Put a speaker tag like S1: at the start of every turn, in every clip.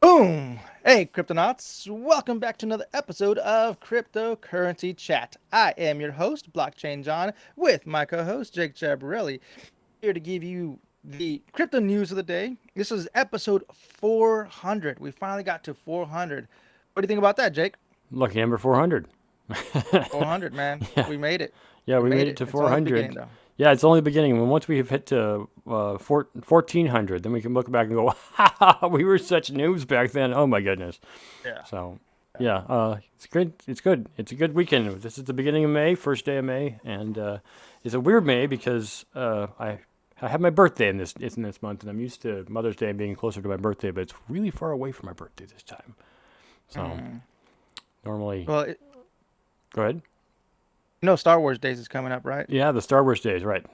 S1: Boom! Hey, Cryptonauts! Welcome back to another episode of Cryptocurrency Chat. I am your host, Blockchain John, with my co-host, Jake Jabarelli, here to give you the crypto news of the day. This is episode 400. We finally got to 400. What do you think about that, Jake?
S2: Lucky number 400.
S1: 400, man.
S2: Yeah,
S1: We made it.
S2: yeah,
S1: We
S2: we
S1: made
S2: made it
S1: it.
S2: to
S1: It's only the beginning,
S2: 400.
S1: though.
S2: Yeah, it's only the beginning. When once we have hit to 1400, then we can look back and go, "Ha, we were such noobs back then." Oh my goodness.
S1: Yeah.
S2: So, yeah, it's good. It's good. It's a good weekend. This is the beginning of May, first day of May, and it's a weird May because I have my birthday in this month, and I'm used to Mother's Day being closer to my birthday, but it's really far away from my birthday this time. So
S1: Mm.
S2: normally,
S1: Well,
S2: go ahead.
S1: Star Wars Days is coming up, right?
S2: Yeah, the Star Wars days, right?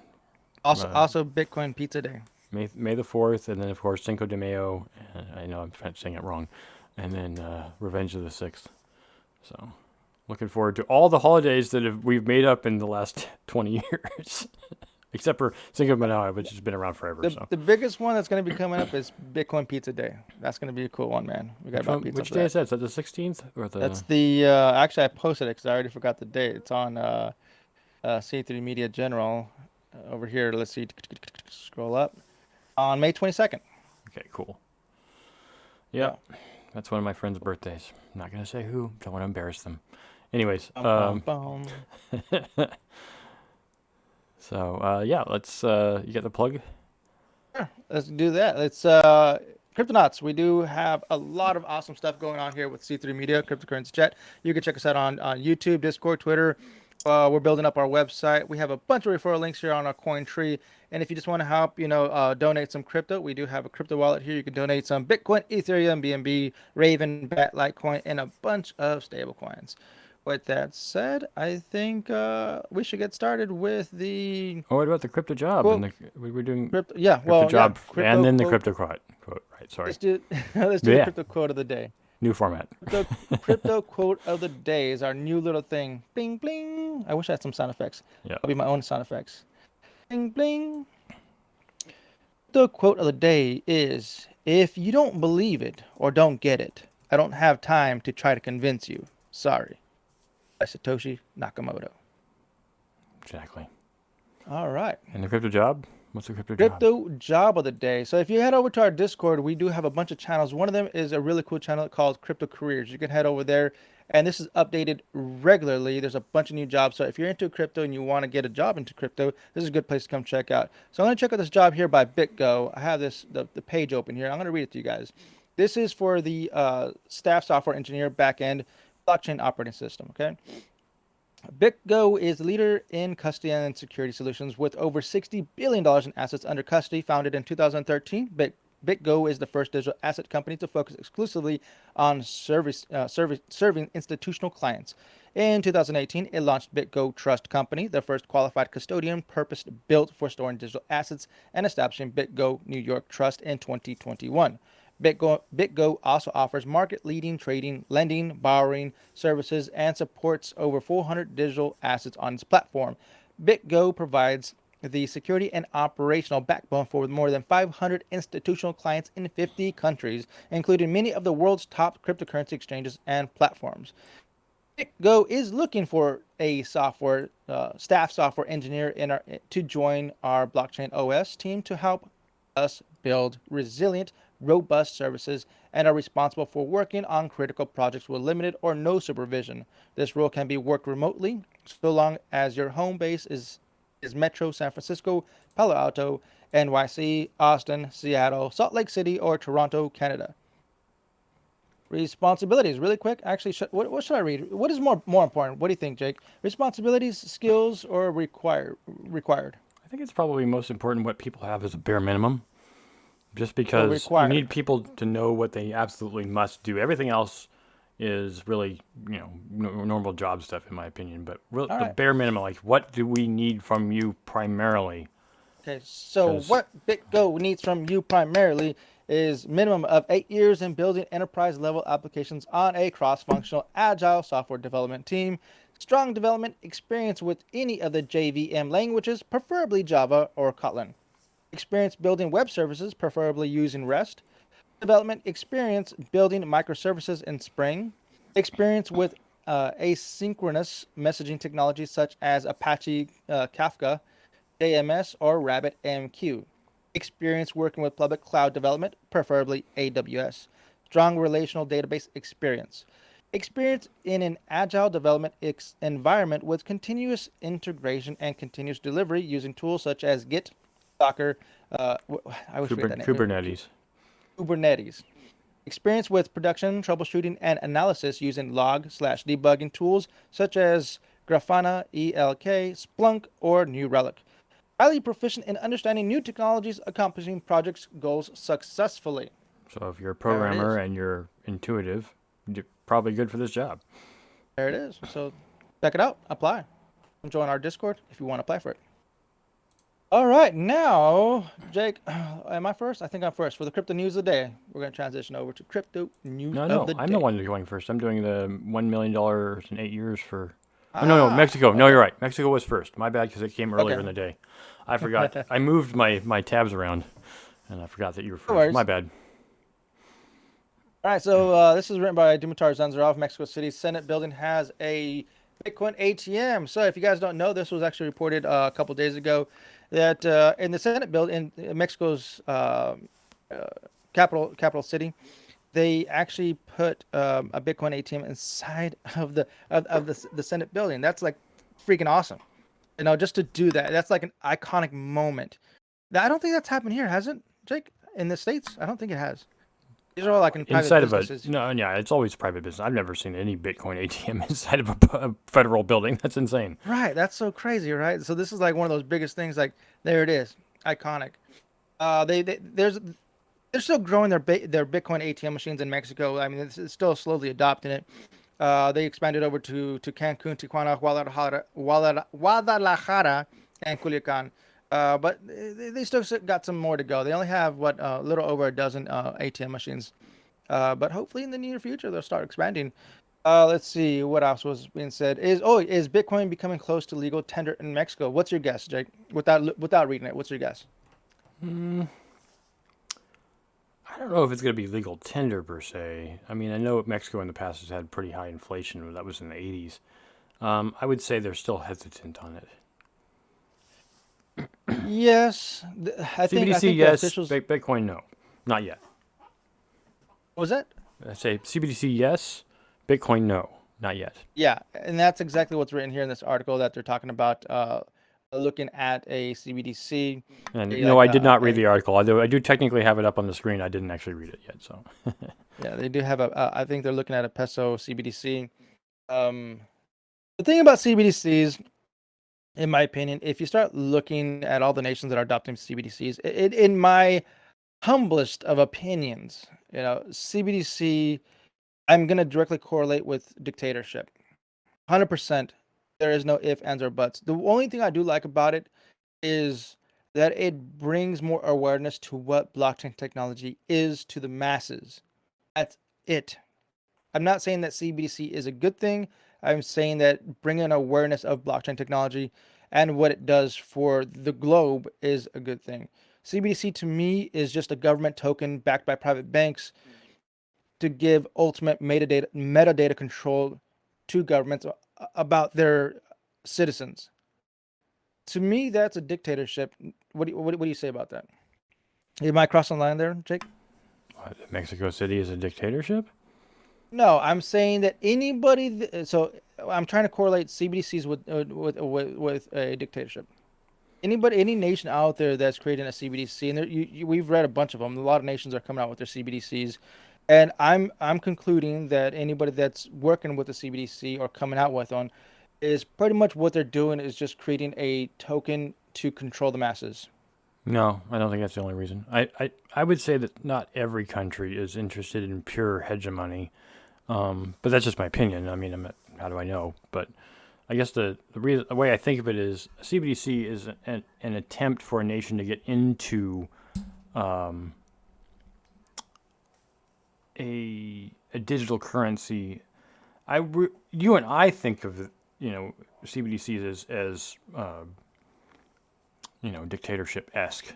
S1: Also,
S2: Uh,
S1: also Bitcoin Pizza Day.
S2: May the 4th, and then of course Cinco de Mayo. I know I'm saying it wrong, and then Revenge of the 6th. So, looking forward to all the holidays that we've made up in the last 20 years, except for Cinco de Mayo, which has been around forever.
S1: The
S2: So,
S1: the biggest one that's going to be coming up is Bitcoin Pizza Day. That's going to be a cool one, man. We got to
S2: which
S1: buy
S2: one?
S1: pizza
S2: Which
S1: for
S2: day
S1: that.
S2: is that? Is that the 16th or
S1: That's
S2: the?
S1: the actually I posted it because I already forgot the date. It's on C3 Media General over here. Let's see, scroll up on May 22nd.
S2: Okay, cool.
S1: Yeah.
S2: Yep, that's one of my friends' birthdays. I'm not gonna say who. Don't want to embarrass them. Anyways,
S1: Bum, bum, bum.
S2: so yeah, let's. You get the plug.
S1: Let's do that. It's Cryptonauts. We do have a lot of awesome stuff going on here with C3 Media, Cryptocurrency Chat. You can check us out on YouTube, Discord, Twitter. We're building up our website. We have a bunch of referral links here on our coin tree. And if you just want to help, donate some crypto, we do have a crypto wallet here. You can donate some Bitcoin, Ethereum, BNB, Raven, BAT, Litecoin, and a bunch of stable coins. With that said, I think we should get started with the
S2: Oh, what about the crypto job? And
S1: quote
S2: the we were doing
S1: crypto. Yeah,
S2: crypto
S1: well, yeah,
S2: job and
S1: crypto
S2: then the
S1: quote.
S2: crypto quote. Right. Sorry.
S1: Let's do let's do the
S2: Yeah.
S1: crypto quote of the day.
S2: New format.
S1: Crypto quote of the day is our new little thing. Bling bling. I wish I had some sound effects.
S2: Yeah.
S1: I'll be my own sound effects. Bling bling. The quote of the day is: If you don't believe it or don't get it, I don't have time to try to convince you. Sorry. By Satoshi Nakamoto.
S2: Exactly.
S1: All right.
S2: And the crypto job? What's the crypto job?
S1: Crypto job of the day. So if you head over to our Discord, we do have a bunch of channels. One of them is a really cool channel called Crypto Careers. You can head over there, and this is updated regularly. There's a bunch of new jobs. So if you're into crypto and you want to get a job into crypto, this is a good place to come check out. So I'm going to check out this job here by BitGo. I have the page open here. I'm going to read it to you guys. This is for the staff software engineer backend blockchain operating system. Okay. BitGo is the leader in custody and security solutions with over $60 billion in assets under custody. Founded in 2013, BitGo is the first digital asset company to focus exclusively on serving institutional clients. In 2018, it launched BitGo Trust Company, the first qualified custodian purpose-built for storing digital assets, and establishing BitGo New York Trust in 2021. BitGo also offers market-leading trading, lending, borrowing services, and supports over 400 digital assets on its platform. BitGo provides the security and operational backbone for more than 500 institutional clients in 50 countries, including many of the world's top cryptocurrency exchanges and platforms. BitGo is looking for a staff software engineer to join our blockchain OS team to help us build resilient, robust services and are responsible for working on critical projects with limited or no supervision. This role can be worked remotely so long as your home base is Metro San Francisco, Palo Alto, NYC, Austin, Seattle, Salt Lake City, or Toronto, Canada. Responsibilities, really quick. Actually, what should I read? What is more important? What do you think, Jake? Responsibilities, skills, or required?
S2: I think it's probably most important what people have as a bare minimum. Just
S1: So
S2: because you
S1: required.
S2: need people to know what they absolutely must do. Everything else is really, normal job stuff in my opinion. But
S1: All
S2: the
S1: right.
S2: bare minimum, like what do we need from you primarily?
S1: Okay, so
S2: Because
S1: what BitGo needs from you primarily is minimum of 8 years in building enterprise level applications on a cross-functional agile software development team, strong development experience with any of the JVM languages, preferably Java or Kotlin, experience building web services, preferably using REST, development experience building microservices in Spring, experience with asynchronous messaging technologies such as Apache Kafka, JMS, or RabbitMQ, experience working with public cloud development, preferably AWS, strong relational database experience, experience in an agile development environment with continuous integration and continuous delivery using tools such as Git, Docker, I always forget that name,
S2: Kubernetes.
S1: Kubernetes. Experience with production, troubleshooting, and analysis using log/debugging tools such as Grafana, ELK, Splunk, or New Relic. Highly proficient in understanding new technologies, accomplishing projects goals successfully.
S2: So if you're a
S1: There it
S2: programmer
S1: is.
S2: and you're intuitive, you're probably good for this job.
S1: There it is. So check it out. Apply. Join our Discord if you want to apply for it. All right, now, Jake, am I first? I think I'm first. For the crypto news of the day, we're going to transition over to crypto news
S2: No,
S1: of
S2: no,
S1: the
S2: I'm the
S1: day.
S2: one going first. I'm doing the $1 million in 8 years for. Oh no, no,
S1: Ah,
S2: Mexico. No,
S1: okay.
S2: you're right. Mexico was first. My bad, because it came earlier
S1: Okay.
S2: in the day. I forgot. I moved my tabs around, and I forgot that you were
S1: No
S2: first. My
S1: worries.
S2: bad.
S1: All right, so this is written by Dimitar Zanzarov. Mexico City Senate building has a Bitcoin ATM. So if you guys don't know, this was actually reported a couple days ago that in the Senate building in Mexico's uh, capital city, they actually put a Bitcoin ATM inside of the Senate building. That's like freaking awesome. You know, just to do that, that's like an iconic moment. I don't think that's happened here, has it, Jake? In the States, I don't think it has. These are all like in private
S2: Inside of a
S1: businesses.
S2: no, yeah, it's always private business. I've never seen any Bitcoin ATM inside of a federal building. That's insane.
S1: Right, that's so crazy, right? So this is like one of those biggest things. Like there it is, iconic. They're still growing their Bitcoin ATM machines in Mexico. I mean, it's still slowly adopting it. They expanded over to Cancun, Tijuana, Guadalajara, and Culiacan. But they still got some more to go. They only have what a little over a dozen ATM machines. But hopefully in the near future they'll start expanding. Let's see what else was being said. Is Bitcoin becoming close to legal tender in Mexico? What's your guess, Jake? Without reading it, what's your guess?
S2: I don't know if it's going to be legal tender per se. I mean, I know Mexico in the past has had pretty high inflation. That was in the 80s. I would say they're still hesitant on it.
S1: Yes, I
S2: CBDC,
S1: think the
S2: yes.
S1: officials.
S2: Bitcoin, no. Not yet.
S1: What was that?
S2: I say CBDC, yes. Bitcoin, no. Not yet.
S1: Yeah, and that's exactly what's written here in this article that they're talking about. Looking at a CBDC,
S2: And
S1: a,
S2: no,
S1: like
S2: I did not read
S1: a
S2: the article. I do technically have it up on the screen. I didn't actually read it yet. So
S1: yeah, they do have I think they're looking at a peso CBDC. Um, the thing about CBDCs, in my opinion, if you start looking at all the nations that are adopting CBDCs, in my humblest of opinions, CBDC, I'm gonna directly correlate with dictatorship. 100%. There is no if, ands, or buts. The only thing I do like about it is that it brings more awareness to what blockchain technology is to the masses. That's it. I'm not saying that CBDC is a good thing. I'm saying that bringing awareness of blockchain technology and what it does for the globe is a good thing. CBDC to me is just a government token backed by private banks to give ultimate metadata control to governments about their citizens. To me, that's a dictatorship. What do you say about that? Am I crossing the line there, Jake?
S2: Mexico City is a dictatorship?
S1: No, I'm saying that so I'm trying to correlate CBDCs with a dictatorship. Any nation out there that's creating a CBDC, and we've read a bunch of them. A lot of nations are coming out with their CBDCs, and I'm concluding that anybody that's working with a CBDC or coming out with one is pretty much what they're doing is just creating a token to control the masses.
S2: No, I don't think that's the only reason. I would say that not every country is interested in pure hegemony. But that's just my opinion. I mean, how do I know? But I guess the way I think of it is CBDC is an attempt for a nation to get into um, a digital currency. You and I think of CBDCs as dictatorship esque.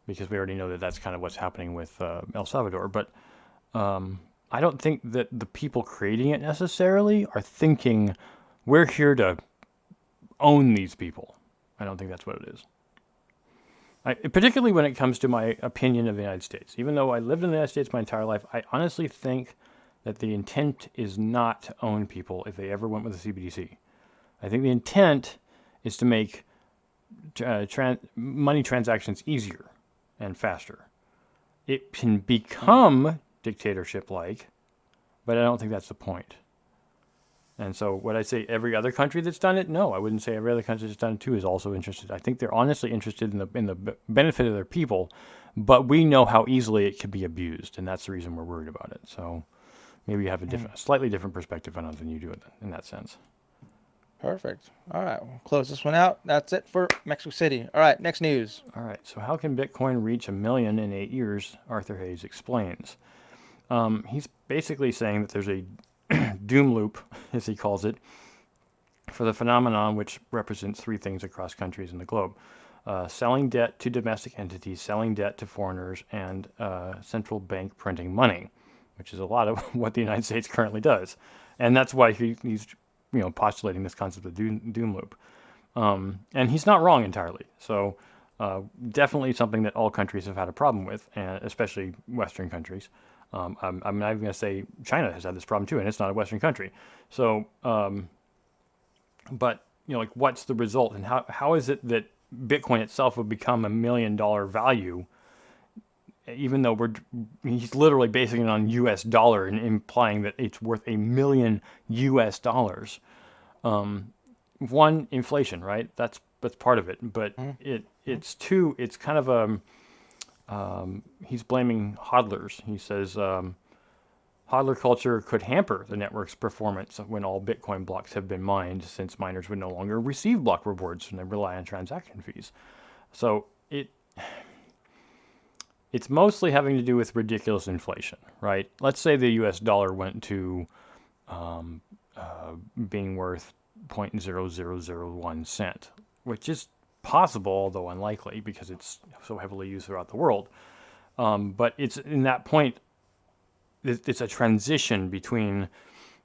S2: because we already know that that's kind of what's happening with El Salvador. But I don't think that the people creating it necessarily are thinking we're here to own these people. I don't think that's what it is. Particularly when it comes to my opinion of the United States. Even though I lived in the United States my entire life, I honestly think that the intent is not to own people if they ever went with the CBDC. I think the intent is to make money transactions easier and faster. It can become dictatorship-like, but I don't think that's the point. And so, would I say every other country that's done it? No, I wouldn't say every other country that's done it too is also interested. I think they're honestly interested in the benefit of their people, but we know how easily it can be abused, and that's the reason we're worried about it. So, maybe you have a slightly different perspective on it than you do in that sense.
S1: Perfect. All right, we'll close this one out. That's it for Mexico City. All right, next news.
S2: All right. So, how can Bitcoin reach 1 million in 8 years? Arthur Hayes explains. He's basically saying that there's a doom loop, as he calls it, for the phenomenon which represents three things across countries in the globe: selling debt to domestic entities, selling debt to foreigners, and central bank printing money, which is a lot of what the United States currently does. And that's why he's postulating this concept of doom loop. And he's not wrong entirely. So definitely something that all countries have had a problem with, and especially Western countries. I'm not even going to say China has had this problem too, and it's not a Western country. So, but like, what's the result, and how is it that Bitcoin itself would become $1 million value, even though he's literally basing it on U.S. dollar and implying that it's worth $1 million US. One, inflation, right? That's part of it, but it's two. It's kind of he's blaming hodlers. He says hodler culture could hamper the network's performance when all Bitcoin blocks have been mined, since miners would no longer receive block rewards and they rely on transaction fees. So it's mostly having to do with ridiculous inflation, right? Let's say the U.S. dollar went to being worth 0.0001 cent, which is possible, although unlikely, because it's so heavily used throughout the world. But it's in that point, it's a transition between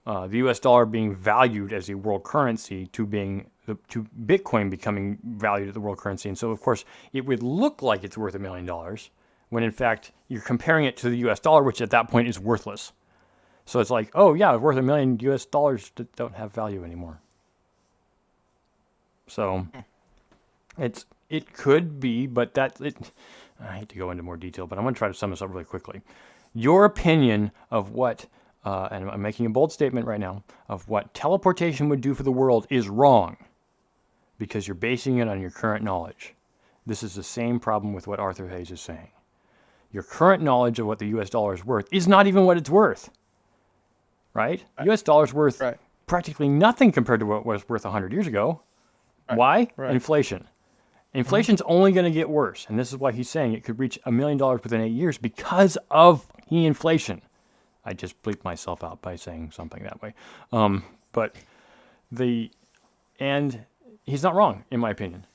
S2: the U.S. dollar being valued as a world currency to Bitcoin becoming valued as the world currency. And so, of course, it would look like it's worth $1 million, when in fact you're comparing it to the U.S. dollar, which at that point is worthless. So it's like, oh yeah, it's worth $1 million US that don't have value anymore. So it could be, but I hate to go into more detail, but I'm going to try to sum this up really quickly. Your opinion of what, and I'm making a bold statement right now, of what teleportation would do for the world is wrong, because you're basing it on your current knowledge. This is the same problem with what Arthur Hayes is saying. Your current knowledge of what the U.S. dollar is worth is not even what it's worth, right? U.S. dollar is worth practically nothing compared to what it was worth 100 years ago. Why? Inflation. Inflation's only going to get worse, and this is why he's saying it could reach $1 million within 8 years because of inflation. I just bleeped myself out by saying something that way. And he's not wrong, in my opinion.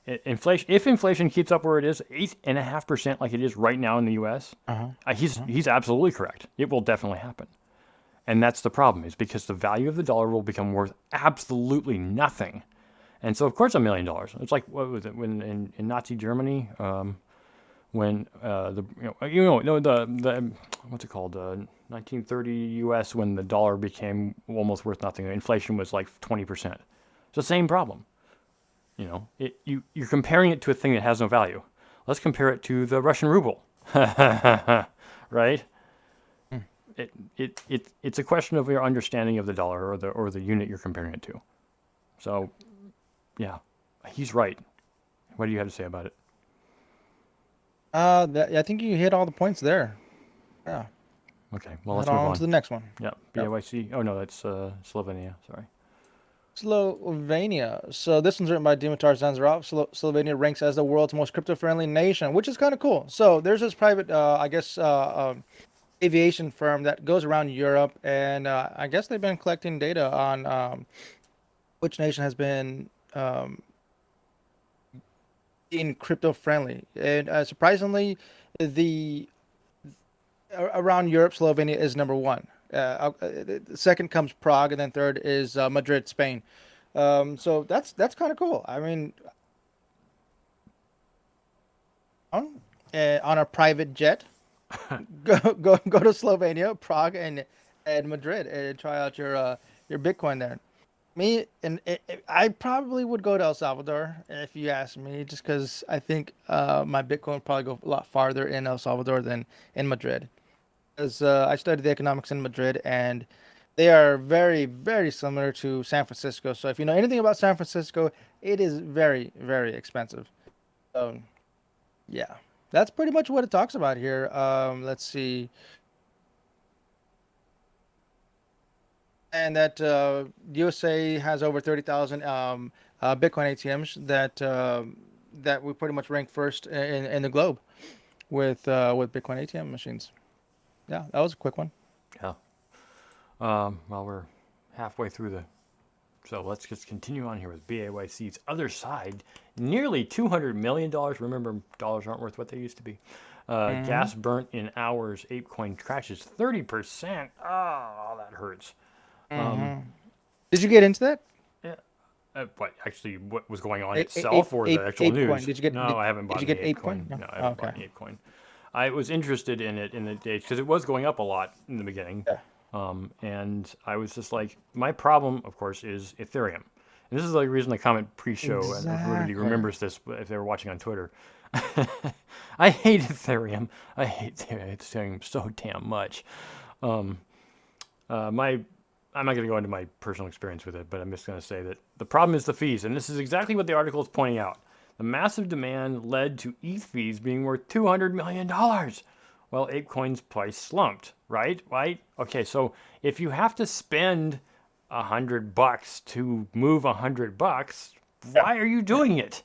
S2: If inflation keeps up where it is, 8.5% like it is right now in the U.S., he's absolutely correct. It will definitely happen. And that's the problem, is because the value of the dollar will become worth absolutely nothing. And so, of course, $1 million. It's like, what was it, when in Nazi Germany, when the what's it called, 1930 U.S., when the dollar became almost worth nothing. Inflation was like 20%. It's the same problem. You're comparing it to a thing that has no value. Let's compare it to the Russian ruble, right? It's a question of your understanding of the dollar or the unit you're comparing it to. So, yeah, he's right. What do you have to say about it?
S1: I think you hit all the points there. Yeah.
S2: Okay, well, let's
S1: Head
S2: move
S1: on
S2: on.
S1: to the next one.
S2: Yeah, BAYC. Oh, no, that's Slovenia. Sorry.
S1: Slovenia. So this one's written by Dimitar Zanzarov. Slovenia ranks as the world's most crypto-friendly nation, which is kind of cool. So there's this private, aviation firm that goes around Europe, and I guess they've been collecting data on which nation has been being crypto friendly. And surprisingly, the around Europe, Slovenia is number one. Second comes Prague, and then third is Madrid, Spain. So that's kind of cool. I mean, on a private jet, go to Slovenia, Prague, and Madrid, and try out your Bitcoin there. Me and I probably would go to El Salvador if you ask me, just because I think my Bitcoin would probably go a lot farther in El Salvador than in Madrid. As I studied the economics in Madrid, and they are very, very similar to San Francisco. So if you know anything about San Francisco, it is very, very expensive. So yeah, that's pretty much what it talks about here. Let's see, and that USA has over 30,000 Bitcoin ATMs that we pretty much rank first in the globe with Bitcoin ATM machines. Yeah, that was a quick one.
S2: Yeah. Well, we're halfway through the. So let's just continue on here with BAYC's other side. Nearly $200 million. Remember, dollars aren't worth what they used to be.
S1: Hmm.
S2: Gas burnt in hours. ApeCoin crashes 30%. Oh, that hurts. Um,
S1: Hmm. Did you get into that?
S2: yeah, what actually what was going on
S1: Ape
S2: itself or the actual
S1: ape coin.
S2: news? No, I haven't
S1: Did
S2: bought
S1: you get
S2: any
S1: ape
S2: ApeCoin.
S1: coin? No.
S2: No, I
S1: Oh,
S2: haven't bought
S1: okay.
S2: any ApeCoin. I was interested in it in the days because it was going up a lot in the beginning.
S1: Yeah.
S2: And I was just like, my problem, of course, is Ethereum. And this is like the reason I comment pre-show, and if everybody
S1: Exactly.
S2: remembers this, if they were watching on Twitter. I hate Ethereum. I hate Ethereum so damn much. Um, my I'm not going to go into my personal experience with it, but I'm just going to say that the problem is the fees, and this is exactly what the article is pointing out. The massive demand led to ETH fees being worth $200 million. Well, ApeCoin's price slumped, right? Right? Okay, so if you have to spend $100 to move $100,
S1: Yeah.
S2: why are you
S1: Yeah.
S2: doing it?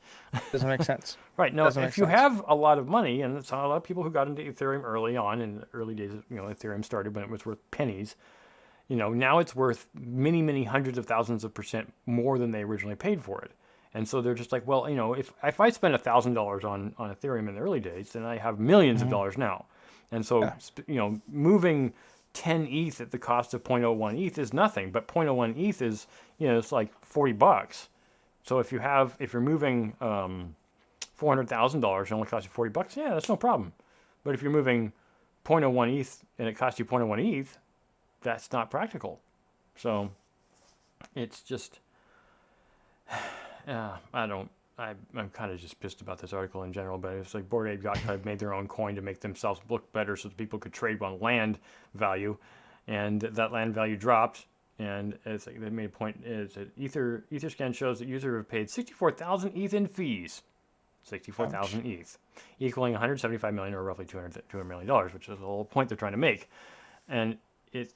S1: Doesn't make sense.
S2: Right. No,
S1: Doesn't make
S2: if you
S1: sense.
S2: have a lot of money, and it's a lot of people who got into Ethereum early on in the early days, Ethereum started when it was worth pennies. Now it's worth many, many hundreds of thousands of percent more than they originally paid for it. And so they're just like, well, if I spend $1,000 on Ethereum in the early days, then I have millions of
S1: Hmm.
S2: dollars now. And so,
S1: Yeah.
S2: moving 10 ETH at the cost of zero point zero 0.01 ETH is nothing, but zero point zero 0.01 ETH is, it's like $40. So if you're moving $400,000, it only costs you $40. Yeah, that's no problem. But if you're moving zero point zero 0.01 ETH and it costs you zero point zero 0.01 ETH, that's not practical. So it's just, I don't. I'm kind of just pissed about this article in general, but it's like Bored Ape got kind of made their own coin to make themselves look better so that people could trade on land value, and that land value dropped. And it's like they made a point is that Etherscan shows that users have paid 64,000 ETH in fees,
S1: Ouch.
S2: 64,000 ETH, equaling 175 million or roughly $200 million dollars, which is the whole point they're trying to make. And it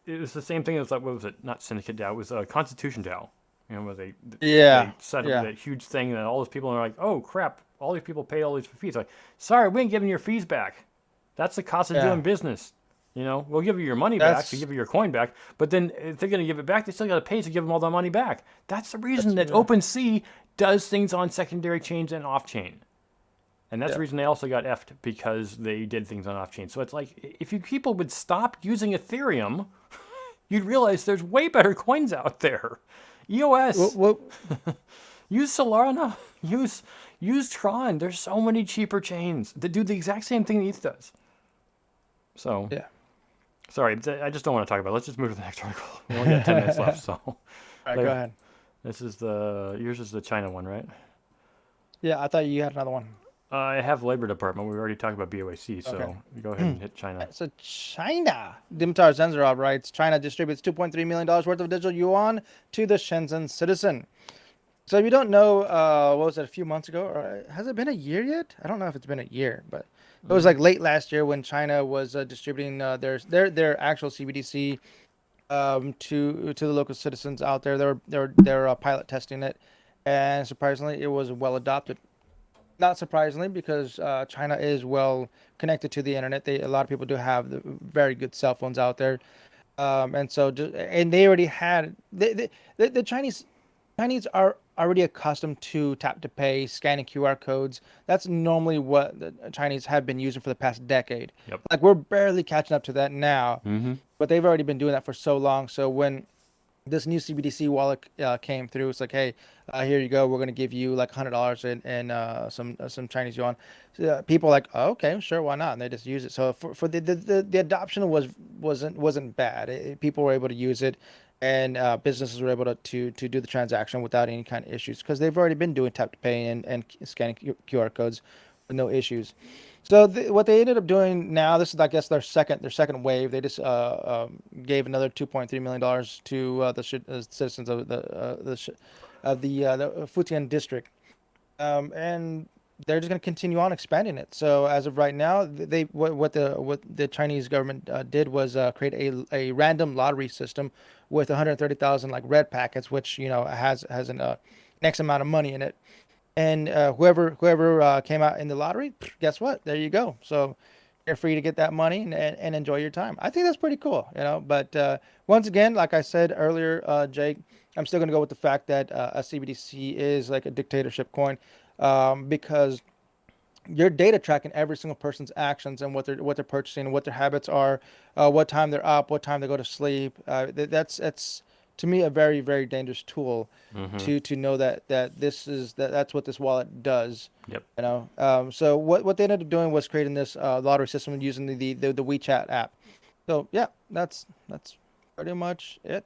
S2: it was the same thing as like what was it? Not Syndicate DAO. It was Constitution DAO. Where they
S1: Yeah.
S2: set up
S1: Yeah.
S2: that huge thing, and all those people are like, "Oh crap! All these people paid all these fees." Like, sorry, we ain't giving your fees back. That's the cost of
S1: Yeah.
S2: doing business. We'll give you your money back, to
S1: That's
S2: give you your coin back, but then if they're going to give it back, they still got to pay to give them all that money back. That's the reason
S1: that's
S2: that OpenSea does things on secondary chains and off chain. And that's
S1: yeah.
S2: the reason they also got effed because they did things on off chain. So it's like if you people would stop using Ethereum, you'd realize there's way better coins out there. EOS,
S1: What?
S2: use Solana, use Tron. There's so many cheaper chains that do the exact same thing ETH does. So
S1: Yeah.
S2: sorry, I just don't want to talk about it. Let's just move to the next article. We only got 10 minutes left,
S1: All
S2: so
S1: right. Go
S2: like,
S1: ahead.
S2: this is yours is the China one, right?
S1: Yeah. I thought you had another one.
S2: I have Labor Department. We already talked about BOAC,
S1: Okay.
S2: so go ahead and hit China.
S1: So China, Dimitar Zenzarov writes, China distributes $2.3 million worth of digital yuan to the Shenzhen citizen. So if you don't know, what was it, a few months ago? Or has it been a year yet? I don't know if it's been a year, but it was
S2: Mm,
S1: like late last year when China was distributing their actual CBDC to the local citizens out there. They're pilot testing it, and surprisingly, it was well adopted. Not surprisingly, because China is well connected to the internet. A lot of people do have very good cell phones out there, and so and they already had the Chinese are already accustomed to tap to pay, scanning QR codes. That's normally what the Chinese have been using for the past decade.
S2: Yep.
S1: Like we're barely catching up to that now,
S2: Mm-hmm.
S1: but they've already been doing that for so long. So when this new CBDC wallet came through, it's like, hey, here you go. We're gonna give you like $100 in some Chinese yuan. So, people are like, oh, okay, sure, why not? And they just use it. So for the adoption wasn't bad. People were able to use it, and businesses were able to do the transaction without any kind of issues because they've already been doing tap to pay and scanning QR codes with no issues. So what they ended up doing now, this is I guess their second wave. They just gave another $2.3 million to the citizens of the Fujian district, and they're just going to continue on expanding it. So as of right now, they what the Chinese government did was create a random lottery system with 130,000 like red packets, which has an X amount of money in it, and whoever came out in the lottery, guess what? There you go. So you're free to get that money and enjoy your time. I think that's pretty cool, But once again, like I said earlier, Jake, I'm still gonna go with the fact that a CBDC is like a dictatorship coin, because your data tracking every single person's actions and what they're purchasing, what their habits are, what time they're up, what time they go to sleep. That's to me a very very dangerous tool
S2: Mm-hmm.
S1: to know that's what this wallet does.
S2: Yep.
S1: So what they ended up doing was creating this lottery system using the WeChat app. So yeah, that's pretty much it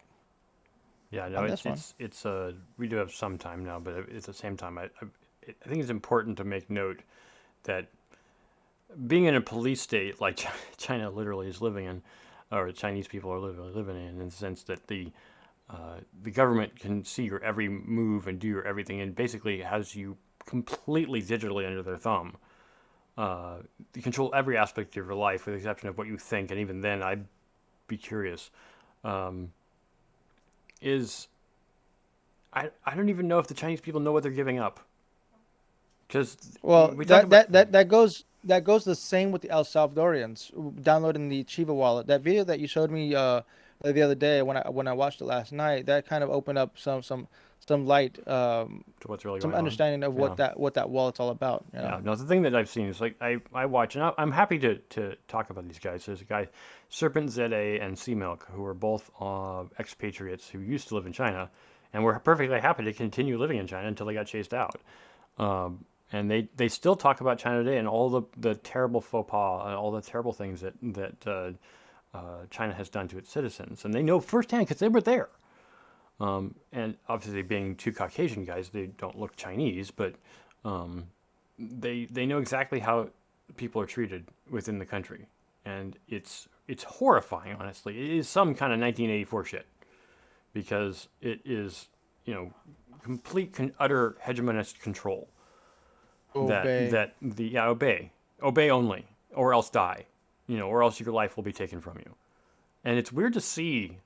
S2: Yeah, no,
S1: on
S2: it's
S1: this one.
S2: it's it's we do have some time now, but at the same time, I think it's important to make note that being in a police state like China literally is living in, or Chinese people are living in the sense that the government can see your every move and do your everything, and basically has you completely digitally under their thumb. They control every aspect of your life, with the exception of what you think, and even then, I'd be curious. Um, is I don't even know if the Chinese people know what they're giving up, because
S1: Well,
S2: we talk
S1: that
S2: about.
S1: that that that goes the same with the El Salvadorians downloading the Chiva wallet. That video that you showed me the other day when I watched it last night, that kind of opened up some light,
S2: To what's really
S1: some
S2: going on.
S1: understanding of what
S2: Yeah.
S1: that wallet's all about.
S2: Yeah, no, the thing that I've seen is like I watch, and I'm happy to talk about these guys. There's a guy, Serpent ZA and Sea Milk, who are both expatriates who used to live in China, and were perfectly happy to continue living in China until they got chased out. And they still talk about China today and all the terrible faux pas, and all the terrible things that China has done to its citizens, and they know firsthand because they were there. And obviously, being two Caucasian guys, they don't look Chinese, but um, they know exactly how people are treated within the country, and it's horrifying. Honestly, it is some kind of 1984 shit, because it is, complete utter hegemonist control. That
S1: Obey.
S2: that the yeah, obey only, or else die, or else your life will be taken from you. And it's weird to see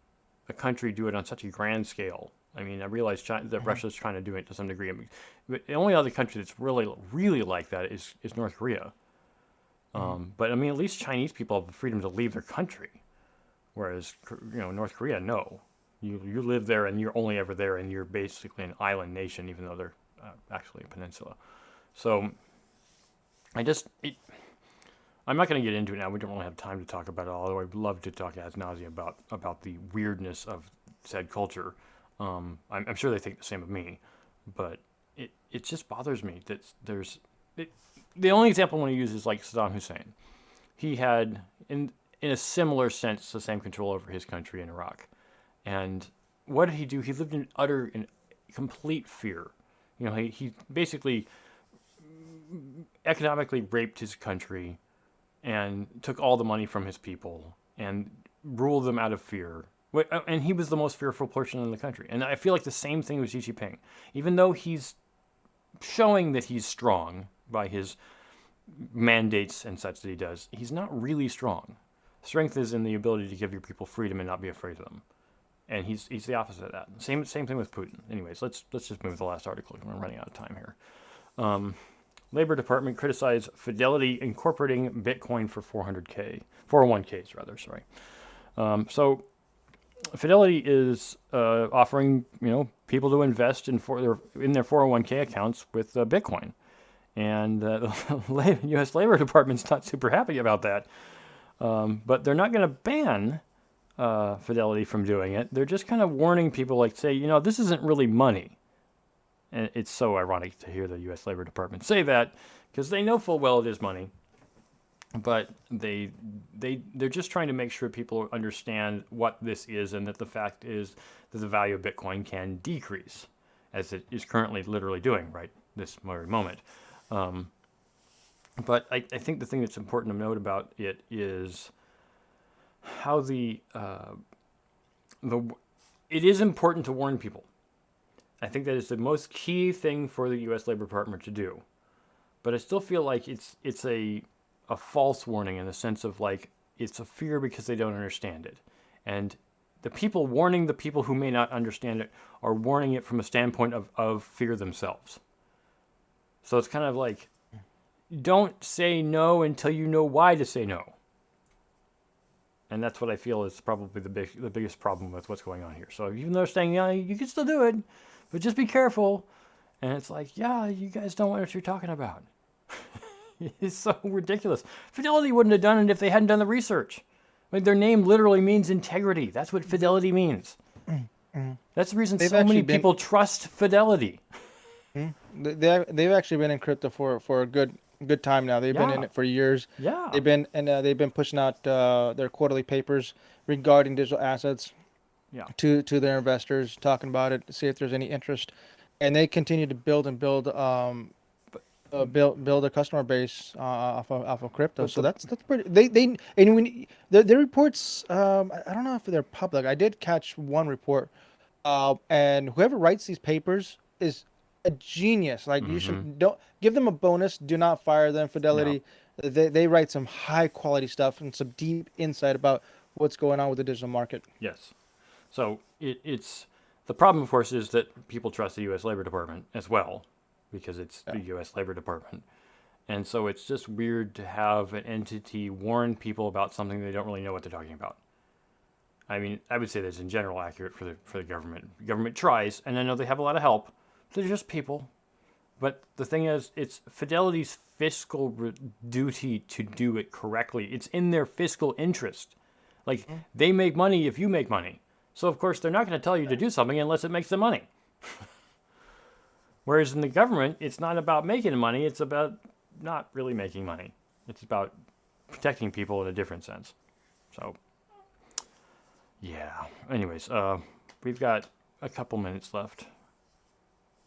S2: a country do it on such a grand scale. I mean, I realize that
S1: Mhm.
S2: Russia's trying to do it to some degree. I mean, but the only other country that's really, really like that is North Korea.
S1: Mhm.
S2: But I mean, at least Chinese people have the freedom to leave their country, whereas North Korea, no. You live there and you're only ever there, and you're basically an island nation, even though they're actually a peninsula. So I'm not going to get into it now. We don't really have time to talk about it. Although I'd love to talk ad nauseum about the weirdness of said culture. I'm sure they think the same of me, but it just bothers me that the only example I want to use is like Saddam Hussein. He had in a similar sense the same control over his country in Iraq, and what did he do? He lived in utter and complete fear. He basically economically raped his country and took all the money from his people and ruled them out of fear. And he was the most fearful person in the country. And I feel like the same thing with Xi Jinping. Even though he's showing that he's strong by his mandates and such that he does, he's not really strong. Strength is in the ability to give your people freedom and not be afraid of them. And he's the opposite of that. Same thing with Putin. Anyways, let's just move to the last article. We're running out of time here. Um, Labor Department criticized Fidelity incorporating Bitcoin for 401ks rather. Sorry. So Fidelity is offering people to invest in their 401k accounts with Bitcoin, and the U.S. Labor Department's not super happy about that. But they're not going to ban Fidelity from doing it. They're just kind of warning people, like, say, this isn't really money. And it's so ironic to hear the U.S. Labor Department say that, because they know full well it is money. But they're just trying to make sure people understand what this is, and that the fact is that the value of Bitcoin can decrease, as it is currently literally doing right this very moment. But I think the thing that's important to note about it is how it is important to warn people. I think that is the most key thing for the U.S. Labor Department to do. But I still feel like it's a false warning, in the sense of, like, it's a fear because they don't understand it. And the people warning the people who may not understand it are warning it from a standpoint of fear themselves. So it's kind of like, don't say no until you know why to say no. And that's what I feel is probably the biggest problem with what's going on here. So even though they're saying, yeah, you can still do it, but just be careful. And it's like, yeah, you guys don't know what you're talking about. It's so ridiculous. Fidelity wouldn't have done it if they hadn't done the research. I mean, their name literally means integrity. That's what Fidelity means. That's the reason so many people trust Fidelity.
S1: They've actually been in crypto for a good time now. They've been in it for years.
S2: Yeah.
S1: They've been pushing out their quarterly papers regarding digital assets to their investors, talking about it to see if there's any interest, and they continue to build a customer base off of crypto. So that's pretty. They and when their reports, I don't know if they're public. I did catch one report, and whoever writes these papers is a genius. Like, you don't give them a bonus. Do not fire them. Fidelity, they write some high quality stuff and some deep insight about what's going on with the digital market.
S2: Yes. So it's the problem, of course, is that people trust the U.S. Labor Department as well, because it's the U.S. Labor Department. And so it's just weird to have an entity warn people about something they don't really know what they're talking about. I mean, I would say that's in general accurate for the government. The government tries, and I know they have a lot of help. They're just people. But the thing is, it's Fidelity's fiscal duty to do it correctly. It's in their fiscal interest. Like, they make money if you make money. So, of course, they're not going to tell you to do something unless it makes them money. Whereas in the government, it's not about making money. It's about not really making money. It's about protecting people in a different sense. So, yeah. Anyways, we've got a couple minutes left.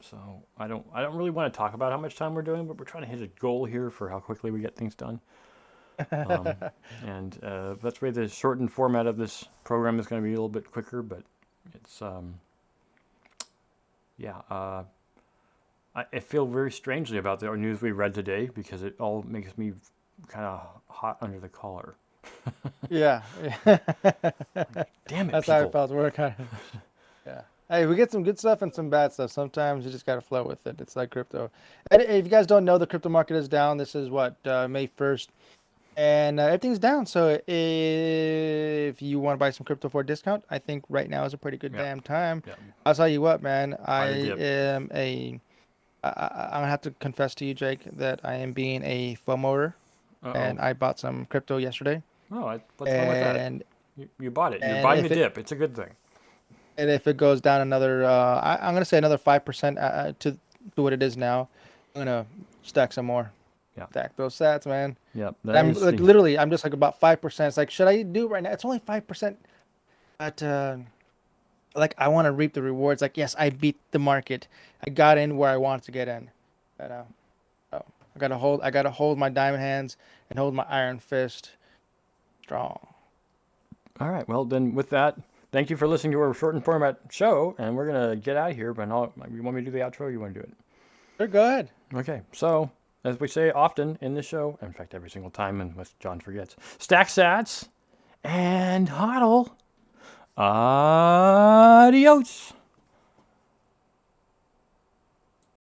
S2: So I don't really want to talk about how much time we're doing, but we're trying to hit a goal here for how quickly we get things done. And that's why the shortened format of this program is going to be a little bit quicker, but it's I feel very strangely about the news we read today, because it all makes me kind of hot under the collar.
S1: Yeah.
S2: Damn it,
S1: That's
S2: people.
S1: how I felt. We're kind of, yeah. Hey, we get some good stuff and some bad stuff. Sometimes you just got to flow with it. It's like crypto. And if you guys don't know, the crypto market is down. This is May 1st. And everything's down. So if you want to buy some crypto for a discount, I think right now is a pretty good damn time.
S2: Yeah.
S1: I'll tell you what, man.
S2: Buy
S1: I'm gonna have to confess to you, Jake, that I am being a FOMOer, and I bought some crypto yesterday.
S2: Oh, what's wrong with that? You bought it. You're buying the dip. It's a good thing.
S1: And if it goes down another, I'm gonna say another 5% to what it is now, I'm gonna stack some more.
S2: Yeah.
S1: Stack those sats, man.
S2: Yep.
S1: I'm like literally, I'm just like about 5%. It's like, should I do it right now? It's only 5%, but like, I want to reap the rewards. Like, yes, I beat the market. I got in where I wanted to get in. But, I gotta hold my diamond hands and hold my iron fist strong.
S2: All right. Well, then with that, thank you for listening to our shortened format show, and we're gonna get out of here. But you want me to do the outro, or you want to do it?
S1: Sure, go ahead.
S2: Okay. So, as we say often in this show, in fact, every single time, unless John forgets, stack sats and hodl. Adios.